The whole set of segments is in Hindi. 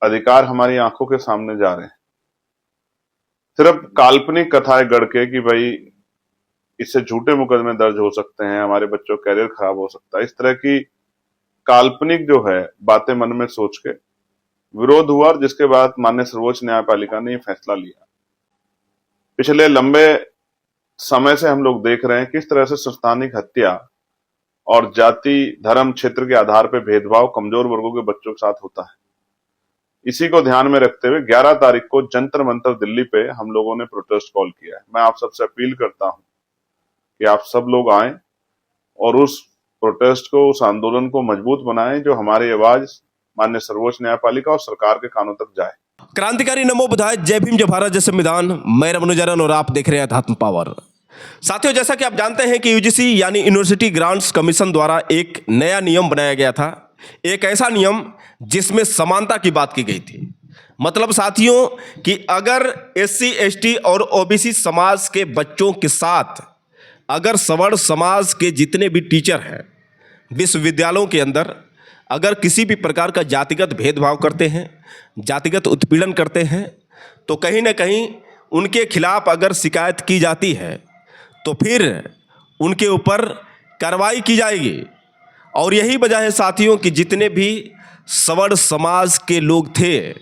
अधिकार हमारी आंखों के सामने जा रहे हैं। सिर्फ काल्पनिक कथाएं गढ़ के कि भाई इससे झूठे मुकदमे दर्ज हो सकते हैं, हमारे बच्चों का कैरियर खराब हो सकता है, इस तरह की काल्पनिक जो है बातें मन में सोच के विरोध हुआ, और जिसके बाद माननीय सर्वोच्च न्यायपालिका ने यह फैसला लिया। पिछले लंबे समय से हम लोग देख रहे हैं किस तरह से संस्थानिक हत्या और जाति, धर्म, क्षेत्र के आधार पर भेदभाव कमजोर वर्गों के बच्चों के साथ होता है। इसी को ध्यान में रखते हुए 11 तारीख को जंतर मंतर दिल्ली पे हम लोगों ने प्रोटेस्ट कॉल किया है। मैं आप सबसे अपील करता हूं कि आप सब लोग आएं और उस प्रोटेस्ट को, उस आंदोलन को मजबूत बनाएं, जो हमारी आवाज माननीय सर्वोच्च न्यायपालिका और सरकार के कानों तक जाए। क्रांतिकारी नमो बुधाय, जय भीम, जय भारत, जय संविधान। मैं रमनुजरन और आप देख रहे हैं अध्यात्म पावर। साथियों, जैसा कि आप जानते हैं कि यूजीसी यानी यूनिवर्सिटी ग्रांट्स कमीशन द्वारा एक नया नियम बनाया गया था। एक ऐसा नियम जिसमें समानता की बात की गई थी। मतलब साथियों कि अगर एससी, एसटी और ओबीसी समाज के बच्चों के साथ अगर सवर्ण समाज के जितने भी टीचर हैं विश्वविद्यालयों के अंदर अगर किसी भी प्रकार का जातिगत भेदभाव करते हैं, जातिगत उत्पीड़न करते हैं, तो कहीं ना कहीं उनके खिलाफ अगर शिकायत की जाती है तो फिर उनके ऊपर कार्रवाई की जाएगी। और यही वजह है साथियों कि जितने भी सवर्ण समाज के लोग थे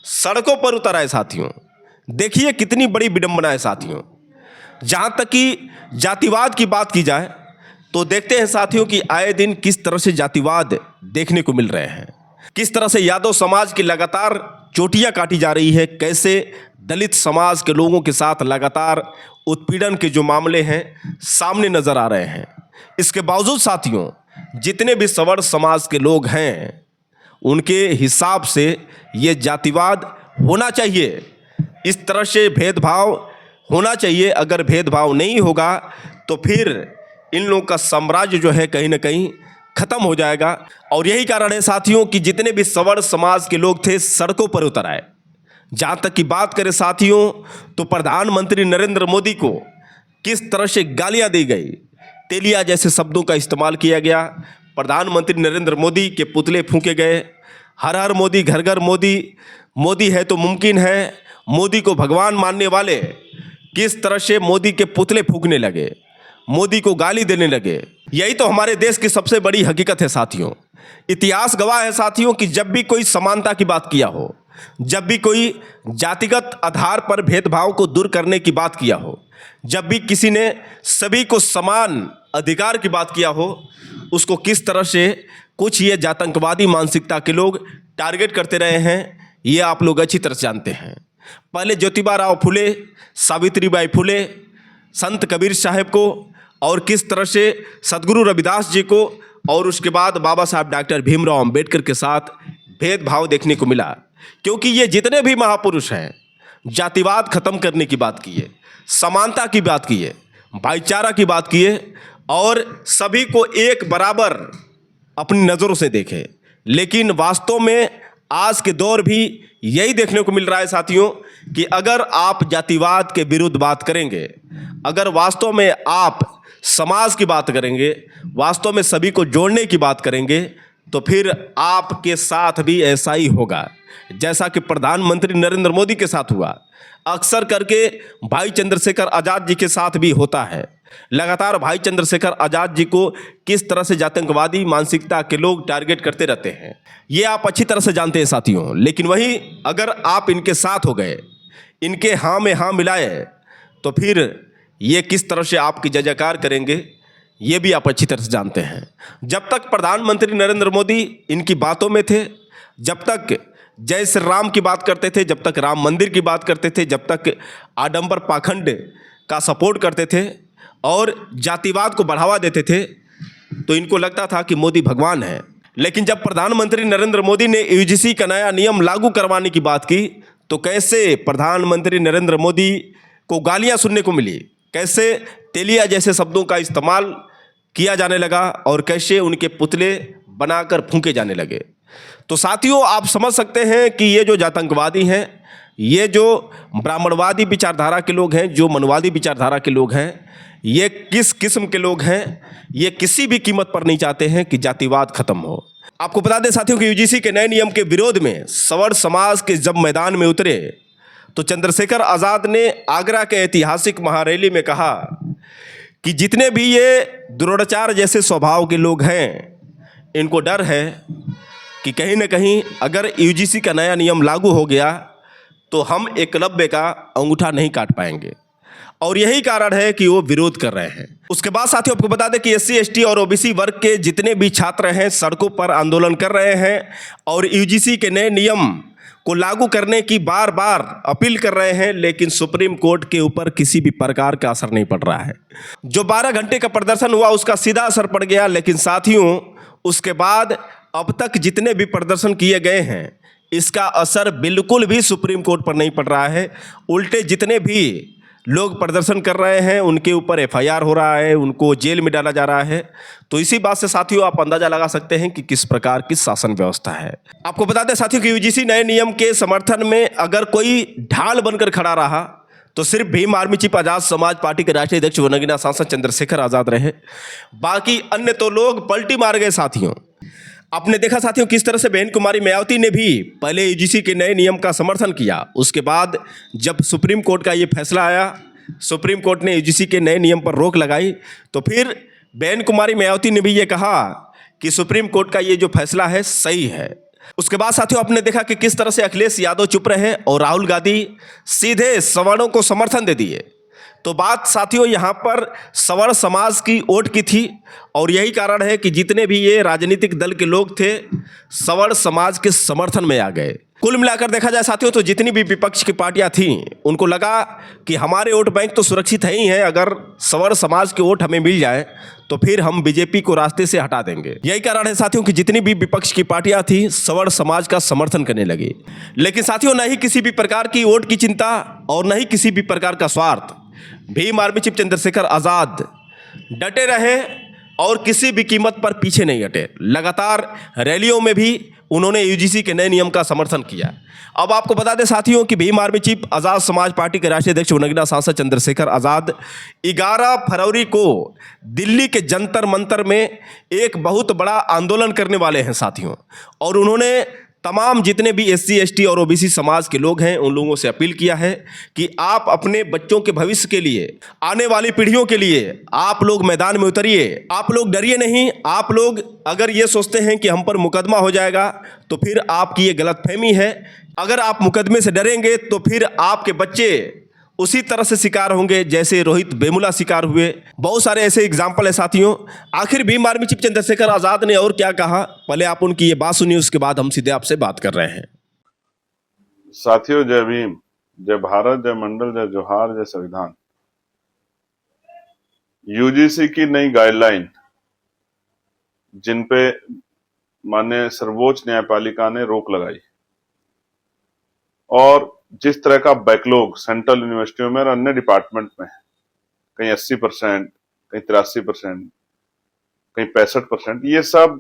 सड़कों पर उतर आए। साथियों देखिए कितनी बड़ी विडंबना है साथियों। जहाँ तक कि जातिवाद की बात की जाए तो देखते हैं साथियों कि आए दिन किस तरह से जातिवाद देखने को मिल रहे हैं, किस तरह से यादव समाज की लगातार चोटियां काटी जा रही है, कैसे दलित समाज के लोगों के साथ लगातार उत्पीड़न के जो मामले हैं सामने नजर आ रहे हैं। इसके बावजूद साथियों जितने भी सवर्ण समाज के लोग हैं उनके हिसाब से ये जातिवाद होना चाहिए, इस तरह से भेदभाव होना चाहिए। अगर भेदभाव नहीं होगा तो फिर इन लोगों का साम्राज्य जो है कहीं ना कहीं खत्म हो जाएगा। और यही कारण है साथियों कि जितने भी सवर्ण समाज के लोग थे सड़कों पर उतर आए। जहाँ तक की बात करें साथियों तो प्रधानमंत्री नरेंद्र मोदी को किस तरह से गालियाँ दी गई, तेलिया जैसे शब्दों का इस्तेमाल किया गया। प्रधानमंत्री नरेंद्र मोदी के पुतले फूंके गए। हर हर मोदी, घर घर मोदी, मोदी है तो मुमकिन है। मोदी को भगवान मानने वाले किस तरह से मोदी के पुतले फूंकने लगे, मोदी को गाली देने लगे। यही तो हमारे देश की सबसे बड़ी हकीकत है साथियों। इतिहास गवाह है साथियों कि जब भी कोई समानता की बात किया हो, जब भी कोई जातिगत आधार पर भेदभाव को दूर करने की बात किया हो, जब भी किसी ने सभी को समान अधिकार की बात किया हो, उसको किस तरह से कुछ ये जातंकवादी मानसिकता के लोग टारगेट करते रहे हैं ये आप लोग अच्छी तरह से जानते हैं। पहले ज्योतिबा राव फुले, सावित्रीबाई फुले, संत कबीर साहब को, और किस तरह से सदगुरु रविदास जी को, और उसके बाद बाबा साहब डॉक्टर भीमराव अंबेडकर के साथ भेदभाव देखने को मिला। क्योंकि ये जितने भी महापुरुष हैं जातिवाद खत्म करने की बात किए, समानता की बात किए, भाईचारा की बात किए और सभी को एक बराबर अपनी नज़रों से देखे। लेकिन वास्तव में आज के दौर भी यही देखने को मिल रहा है साथियों कि अगर आप जातिवाद के विरुद्ध बात करेंगे, अगर वास्तव में आप समाज की बात करेंगे, वास्तव में सभी को जोड़ने की बात करेंगे, तो फिर आपके साथ भी ऐसा ही होगा जैसा कि प्रधानमंत्री नरेंद्र मोदी के साथ हुआ। अक्सर करके भाई चंद्रशेखर आज़ाद जी के साथ भी होता है। लगातार भाई चंद्रशेखर आज़ाद जी को किस तरह से जातंकवादी मानसिकता के लोग टारगेट करते रहते हैं ये आप अच्छी तरह से जानते हैं साथियों। लेकिन वहीं अगर आप इनके साथ हो गए, इनके हाँ में हाँ मिलाए, तो फिर ये किस तरह से आपकी जय जयकार करेंगे ये भी आप अच्छी तरह से जानते हैं। जब तक प्रधानमंत्री नरेंद्र मोदी इनकी बातों में थे, जब तक जय श्री राम की बात करते थे, जब तक राम मंदिर की बात करते थे, जब तक आडंबर पाखंड का सपोर्ट करते थे और जातिवाद को बढ़ावा देते थे, तो इनको लगता था कि मोदी भगवान है। लेकिन जब प्रधानमंत्री नरेंद्र मोदी ने यूजीसी का नया नियम लागू करवाने की बात की तो कैसे प्रधानमंत्री नरेंद्र मोदी को गालियां सुनने को मिली, कैसे तेलिया जैसे शब्दों का इस्तेमाल किया जाने लगा और कैसे उनके पुतले बनाकर फूंके जाने लगे। तो साथियों आप समझ सकते हैं कि ये जो जातंकवादी हैं, ये जो ब्राह्मणवादी विचारधारा के लोग हैं, जो मनवादी विचारधारा के लोग हैं, ये किस किस्म के लोग हैं। ये किसी भी कीमत पर नहीं चाहते हैं कि जातिवाद खत्म हो। आपको बता दें साथियों कि यूजीसी के नए नियम के विरोध में सवर्ण समाज के जब मैदान में उतरे तो चंद्रशेखर आजाद ने आगरा के ऐतिहासिक महारैली में कहा कि जितने भी ये दुराचार जैसे स्वभाव के लोग हैं, इनको डर है कि कहीं ना कहीं अगर यूजीसी का नया नियम लागू हो गया तो हम एकलव्य का अंगूठा नहीं काट पाएंगे, और यही कारण है कि वो विरोध कर रहे हैं। उसके बाद साथियों आपको बता दें कि एससी एसटी और ओबीसी वर्ग के जितने भी छात्र हैं सड़कों पर आंदोलन कर रहे हैं और यूजीसी के नए नियम को लागू करने की बार बार अपील कर रहे हैं, लेकिन सुप्रीम कोर्ट के ऊपर किसी भी प्रकार का असर नहीं पड़ रहा है। जो 12 घंटे का प्रदर्शन हुआ उसका सीधा असर पड़ गया, लेकिन साथियों उसके बाद अब तक जितने भी प्रदर्शन किए गए हैं इसका असर बिल्कुल भी सुप्रीम कोर्ट पर नहीं पड़ रहा है। उल्टे जितने भी लोग प्रदर्शन कर रहे हैं उनके ऊपर एफआईआर हो रहा है, उनको जेल में डाला जा रहा है। तो इसी बात से साथियों आप अंदाजा लगा सकते हैं कि किस प्रकार की शासन व्यवस्था है। आपको बता दें साथियों कि यूजीसी नए नियम के समर्थन में अगर कोई ढाल बनकर खड़ा रहा तो सिर्फ Bhim army chief Azad Samaj party के राष्ट्रीय अध्यक्ष व नगीना सांसद चंद्रशेखर आजाद रहे, बाकी अन्य तो लोग पलटी मार गए। साथियों आपने देखा साथियों किस तरह से बहन कुमारी मायावती ने भी पहले यूजीसी के नए नियम का समर्थन किया, उसके बाद जब सुप्रीम कोर्ट का ये फैसला आया, सुप्रीम कोर्ट ने यूजीसी के नए नियम पर रोक लगाई, तो फिर बहन कुमारी मायावती ने भी ये कहा कि सुप्रीम कोर्ट का ये जो फैसला है सही है। उसके बाद साथियों आपने देखा कि किस तरह से अखिलेश यादव चुप रहे और राहुल गांधी सीधे सवर्णों को समर्थन दे दिए। तो बात साथियों यहाँ पर सवर्ण समाज की वोट की थी, और यही कारण है कि जितने भी ये राजनीतिक दल के लोग थे सवर्ण समाज के समर्थन में आ गए। कुल मिलाकर देखा जाए साथियों तो जितनी भी विपक्ष की पार्टियां थीं उनको लगा कि हमारे वोट बैंक तो सुरक्षित है ही है, अगर सवर्ण समाज के वोट हमें मिल जाए तो फिर हम बीजेपी को रास्ते से हटा देंगे। यही कारण है साथियों कि जितनी भी विपक्ष की पार्टियां थीं सवर्ण समाज का समर्थन करने लगी। लेकिन साथियों न ही किसी भी प्रकार की वोट की चिंता और न ही किसी भी प्रकार का स्वार्थ, भीम आर्मी चीफ चंद्रशेखर आजाद डटे रहे और किसी भी कीमत पर पीछे नहीं हटे। लगातार रैलियों में भी उन्होंने यूजीसी के नए नियम का समर्थन किया। अब आपको बता दें साथियों कि Bhim army chief Azad Samaj party के राष्ट्रीय अध्यक्ष व नगीना सांसद चंद्रशेखर आजाद 11 फरवरी को दिल्ली के जंतर मंतर में एक बहुत बड़ा आंदोलन करने वाले हैं साथियों, और उन्होंने तमाम जितने भी एससी एसटी और ओबीसी समाज के लोग हैं उन लोगों से अपील किया है कि आप अपने बच्चों के भविष्य के लिए, आने वाली पीढ़ियों के लिए आप लोग मैदान में उतरिए। आप लोग डरिए नहीं। आप लोग अगर ये सोचते हैं कि हम पर मुकदमा हो जाएगा तो फिर आपकी ये गलतफहमी है। अगर आप मुकदमे से डरेंगे तो फिर आपके बच्चे उसी तरह से शिकार होंगे जैसे रोहित वेमुला शिकार हुए। बहुत सारे ऐसे एग्जाम्पल है साथियों। आखिर भीम आर्मी चीफ चंद्रशेखर आजाद ने और क्या कहा, पहले आप उनकी ये बात सुनिए, उसके बाद हम सीधे आपसे बात कर रहे हैं। साथियों जय भीम, जय भारत, जय मंडल, जय जोहार, जय संविधान। यूजीसी की नई गाइडलाइन जिन पे माननीय सर्वोच्च न्यायपालिका ने रोक लगाई और जिस तरह का बैकलॉग सेंट्रल यूनिवर्सिटियों में और अन्य डिपार्टमेंट में है, कहीं 80%, कहीं 83%, कहीं 65%, ये सब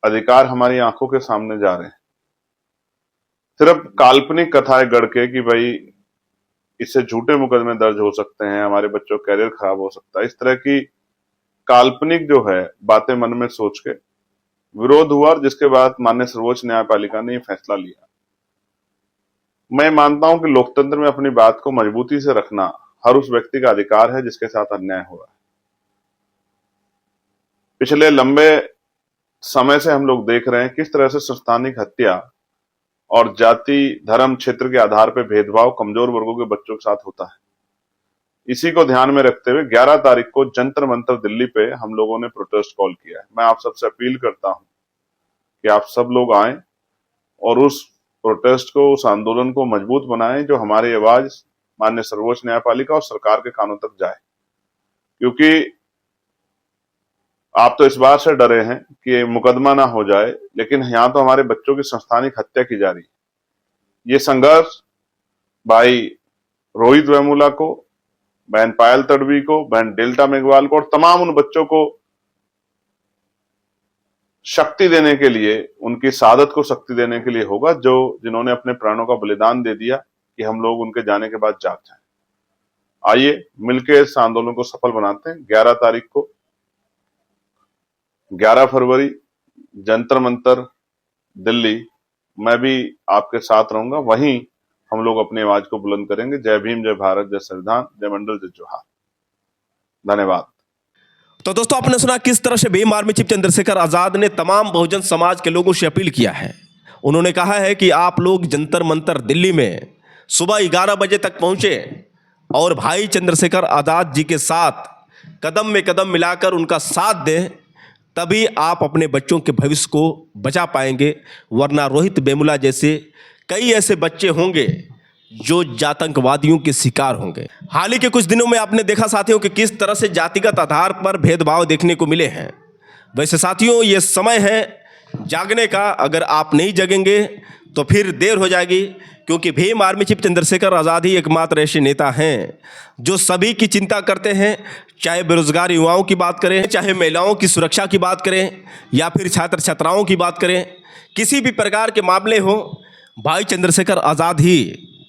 अधिकार हमारी आंखों के सामने जा रहे हैं। सिर्फ काल्पनिक कथाएं गढ़ के कि भाई इससे झूठे मुकदमे दर्ज हो सकते हैं, हमारे बच्चों का कैरियर खराब हो सकता है, इस तरह की काल्पनिक जो है बातें मन में सोच के विरोध हुआ, और जिसके बाद माननीय सर्वोच्च न्यायपालिका ने यह फैसला लिया। मैं मानता हूं कि लोकतंत्र में अपनी बात को मजबूती से रखना हर उस व्यक्ति का अधिकार है जिसके साथ अन्याय हो रहा है। पिछले लंबे समय से हम लोग देख रहे हैं किस तरह से संस्थानिक हत्या और जाति, धर्म, क्षेत्र के आधार पर भेदभाव कमजोर वर्गों के बच्चों के साथ होता है। इसी को ध्यान में रखते हुए 11 तारीख को जंतर मंतर दिल्ली पे हम लोगों ने प्रोटेस्ट कॉल किया है। मैं आप सबसे अपील करता हूं कि आप सब लोग आएं और उस प्रोटेस्ट को, उस आंदोलन को मजबूत बनाएं, जो हमारी आवाज माननीय सर्वोच्च न्यायपालिका और सरकार के कानों तक जाए। क्योंकि आप तो इस बात से डरे हैं कि मुकदमा ना हो जाए, लेकिन यहां तो हमारे बच्चों की संस्थानिक हत्या की जा रही है। ये संघर्ष भाई रोहित वेमुला को, बहन पायल तडवी को, बहन डेल्टा मेघवाल को और तमाम उन बच्चों को शक्ति देने के लिए, उनकी शहादत को शक्ति देने के लिए होगा, जो जिन्होंने अपने प्राणों का बलिदान दे दिया कि हम लोग उनके जाने के बाद जाग जाएं। आइए मिलकर इस आंदोलन को सफल बनाते हैं। 11 तारीख को, 11 फरवरी जंतर मंतर दिल्ली, मैं भी आपके साथ रहूंगा, वहीं हम लोग अपनी आवाज को बुलंद करेंगे। जय भीम, जय भारत, जय संविधान, जय मंडल, जय जोहार। धन्यवाद। तो दोस्तों, आपने सुना किस तरह से भीम आर्मी चीफ चंद्रशेखर आजाद ने तमाम बहुजन समाज के लोगों से अपील किया है। उन्होंने कहा है कि आप लोग जंतर मंतर दिल्ली में सुबह 11 बजे तक पहुंचे और भाई चंद्रशेखर आजाद जी के साथ कदम में कदम मिलाकर उनका साथ दें, तभी आप अपने बच्चों के भविष्य को बचा पाएंगे। वरना रोहित वेमुला जैसे कई ऐसे बच्चे होंगे जो जातंकवादियों के शिकार होंगे। हाल ही के कुछ दिनों में आपने देखा साथियों कि किस तरह से जातिगत आधार पर भेदभाव देखने को मिले हैं। वैसे साथियों, ये समय है जागने का। अगर आप नहीं जगेंगे तो फिर देर हो जाएगी, क्योंकि भीम आर्मी चीफ चंद्रशेखर आज़ाद ही एकमात्र ऐसे नेता हैं जो सभी की चिंता करते हैं। चाहे बेरोजगार युवाओं की बात करें, चाहे महिलाओं की सुरक्षा की बात करें, या फिर छात्र छात्राओं की बात करें, किसी भी प्रकार के मामले हो, भाई चंद्रशेखर आज़ाद ही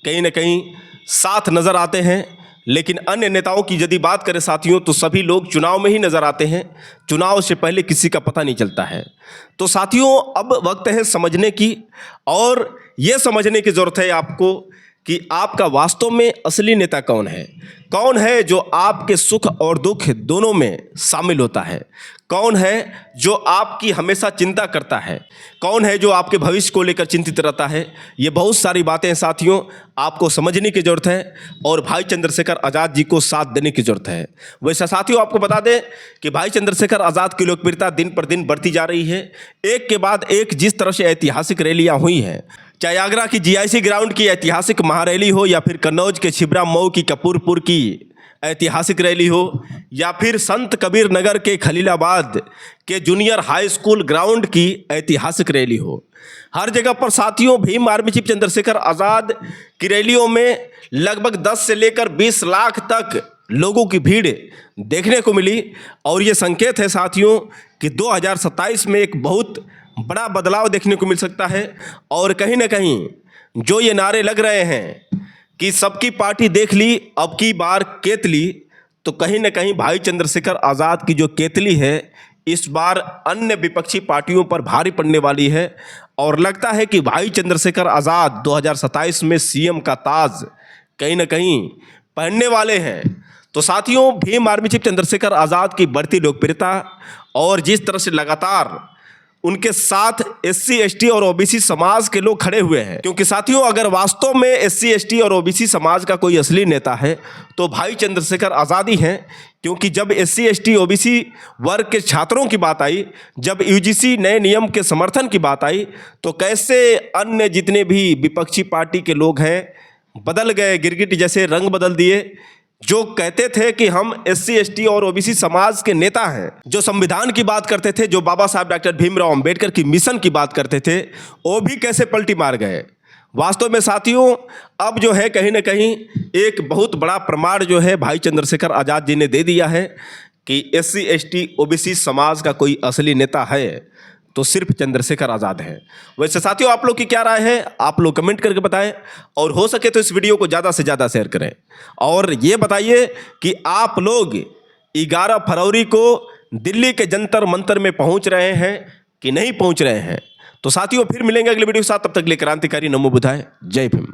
कहीं ना कहीं साथ नज़र आते हैं। लेकिन अन्य नेताओं की यदि बात करें साथियों, तो सभी लोग चुनाव में ही नज़र आते हैं। चुनाव से पहले किसी का पता नहीं चलता है। तो साथियों, अब वक्त है समझने की, और ये समझने की ज़रूरत है आपको कि आपका वास्तव में असली नेता कौन है जो आपके सुख और दुख दोनों में शामिल होता है, कौन है जो आपकी हमेशा चिंता करता है, कौन है जो आपके भविष्य को लेकर चिंतित रहता है। ये बहुत सारी बातें साथियों आपको समझने की ज़रूरत है, और भाई चंद्रशेखर आज़ाद जी को साथ देने की ज़रूरत है। वैसे साथियों, आपको बता दें कि भाई चंद्रशेखर आज़ाद की लोकप्रियता दिन पर दिन बढ़ती जा रही है। एक के बाद एक जिस तरह से ऐतिहासिक रैलियाँ हुई हैं, चाहे आगरा की GIC ग्राउंड की ऐतिहासिक महारैली हो, या फिर कन्नौज के छिबरा मऊ की कपूरपुर की ऐतिहासिक रैली हो, या फिर संत कबीर नगर के खलीलाबाद के जूनियर हाई स्कूल ग्राउंड की ऐतिहासिक रैली हो, हर जगह पर साथियों भीम आर्मी चीफ चंद्रशेखर आज़ाद की रैलियों में लगभग 10 से लेकर 20 लाख तक लोगों की भीड़ देखने को मिली। और ये संकेत है साथियों कि 2027 में एक बहुत बड़ा बदलाव देखने को मिल सकता है। और कहीं ना कहीं जो ये नारे लग रहे हैं कि सबकी पार्टी देख ली, अब की बार केतली, तो कहीं ना कहीं भाई चंद्रशेखर आज़ाद की जो केतली है इस बार अन्य विपक्षी पार्टियों पर भारी पड़ने वाली है। और लगता है कि भाई चंद्रशेखर आज़ाद 2027 में CM का ताज कहीं ना कहीं पहनने वाले हैं। तो साथियों, भीम आर्मी चीफ चंद्रशेखर आज़ाद की बढ़ती लोकप्रियता और जिस तरह से लगातार उनके साथ SC ST और OBC समाज के लोग खड़े हुए हैं, क्योंकि साथियों अगर वास्तव में SC ST और OBC समाज का कोई असली नेता है तो भाई चंद्रशेखर आज़ाद ही हैं। क्योंकि जब SC ST OBC वर्ग के छात्रों की बात आई, जब UGC नए नियम के समर्थन की बात आई, तो कैसे अन्य जितने भी विपक्षी पार्टी के लोग हैं बदल गए, गिरगिट जैसे रंग बदल दिए। जो कहते थे कि हम SC ST और OBC समाज के नेता हैं, जो संविधान की बात करते थे, जो बाबा साहब डॉक्टर भीमराव अंबेडकर की मिशन की बात करते थे, वो भी कैसे पलटी मार गए। वास्तव में साथियों अब जो है कहीं ना कहीं एक बहुत बड़ा प्रमाण जो है भाई चंद्रशेखर आज़ाद जी ने दे दिया है कि SC ST OBC समाज का कोई असली नेता है तो सिर्फ चंद्रशेखर आज़ाद है। वैसे साथियों आप लोग की क्या राय है, आप लोग कमेंट करके बताएं, और हो सके तो इस वीडियो को ज़्यादा से ज़्यादा शेयर करें। और ये बताइए कि आप लोग 11 फरवरी को दिल्ली के जंतर मंतर में पहुंच रहे हैं कि नहीं पहुंच रहे हैं। तो साथियों फिर मिलेंगे अगले वीडियो के साथ, तब तक के लिए क्रांतिकारी नमो बुद्धाय, जय भीम।